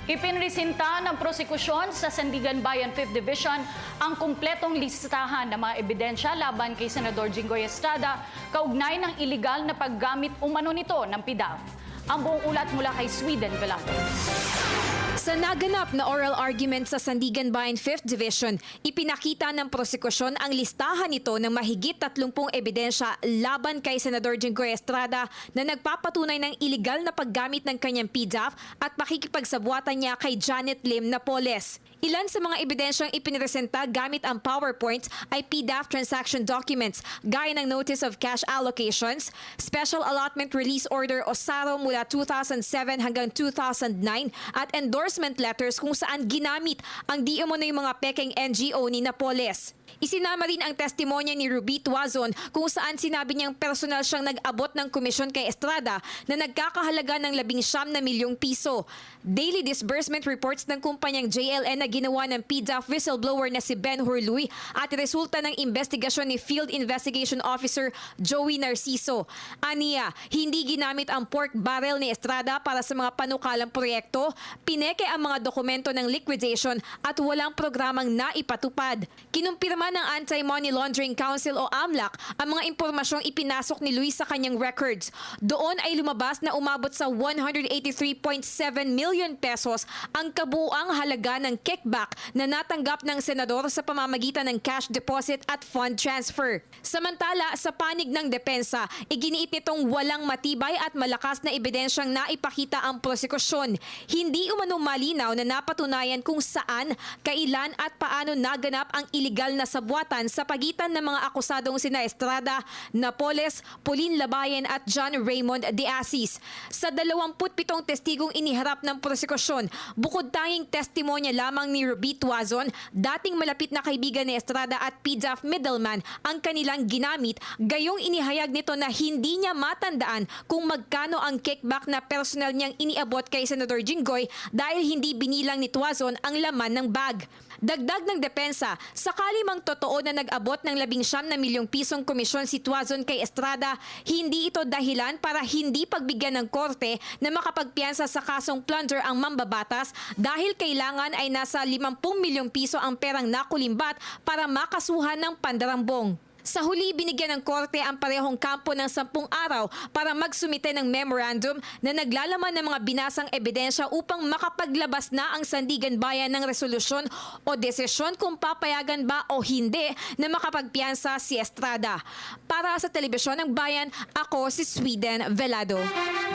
Ipinresinta ng prosekusyon sa Sandigan Bayan 5th Division ang kumpletong listahan ng mga ebidensya laban kay Senador Jinggoy Estrada kaugnay ng iligal na paggamit umano nito ng PDAF. Ang buong ulat mula kay Sweden Velado. Sa naganap na oral argument sa Sandigan Bayan 5th Division, ipinakita ng prosekusyon ang listahan nito ng mahigit 30 ebidensya laban kay Senador Jinggoy Estrada na nagpapatunay ng iligal na paggamit ng kanyang PDAF at pakikipagsabuatan niya kay Janet Lim Napoles. Ilan sa mga ebidensyang ipiniresenta gamit ang PowerPoint ay PDAF transaction documents gaya ng Notice of Cash Allocations, Special Allotment Release Order o SARO mula 2007 hanggang 2009 at endorsement letters kung saan ginamit ang di umano'y mga pekeng NGO ni Napoles. Isinama rin ang testimonya ni Ruby Tuazon kung saan sinabi niyang personal siyang nag-abot ng komisyon kay Estrada na nagkakahalaga ng 19 na milyong piso. Daily disbursement reports ng kumpanyang JLN na ginawa ng PDAF whistleblower na si Ben Hurluy at resulta ng investigasyon ni Field Investigation Officer Joey Narciso. Aniya, hindi ginamit ang pork barrel ni Estrada para sa mga panukalang proyekto, pineke ang mga dokumento ng liquidation at walang programang naipatupad. Kinumpirma ng Anti-Money Laundering Council o AMLAC ang mga impormasyong ipinasok ni Luis sa kanyang records. Doon ay lumabas na umabot sa 183.7 million pesos ang kabuuang halaga ng kickback na natanggap ng senador sa pamamagitan ng cash deposit at fund transfer. Samantala, sa panig ng depensa, iginiit nitong walang matibay at malakas na ebidensyang naipakita ang prosekusyon. Hindi umano malinaw na napatunayan kung saan, kailan at paano naganap ang iligal na sabuatan sa pagitan ng mga akusadong sina Estrada, Napoles, Pauline Labayen at John Raymond de Assis. Sa 27 testigong iniharap ng prosekusyon, bukod tanging testimonya lamang ni Ruby Tuazon, dating malapit na kaibigan ni Estrada at PDAF middleman ang kanilang ginamit, gayong inihayag nito na hindi niya matandaan kung magkano ang kickback na personal niyang iniabot kay Senador Jinggoy dahil hindi binilang ni Tuazon ang laman ng bag. Dagdag ng depensa, sakali mang totoo na nag-abot ng 19 na milyong pisong komisyon si Tuazon kay Estrada, hindi ito dahilan para hindi pagbigyan ng korte na makapagpiyansa sa kasong plunder ang mambabatas dahil kailangan ay nasa 50 milyong piso ang perang nakulimbat para makasuhan ng pandarambong. Sa huli, binigyan ng korte ang parehong kampo ng 10 araw para magsumite ng memorandum na naglalaman ng mga binasang ebidensya upang makapaglabas na ang Sandigan Bayan ng resolusyon o desisyon kung papayagan ba o hindi na makapagpiyansa si Estrada. Para sa Telebisyon ng Bayan, ako si Sweden Velado.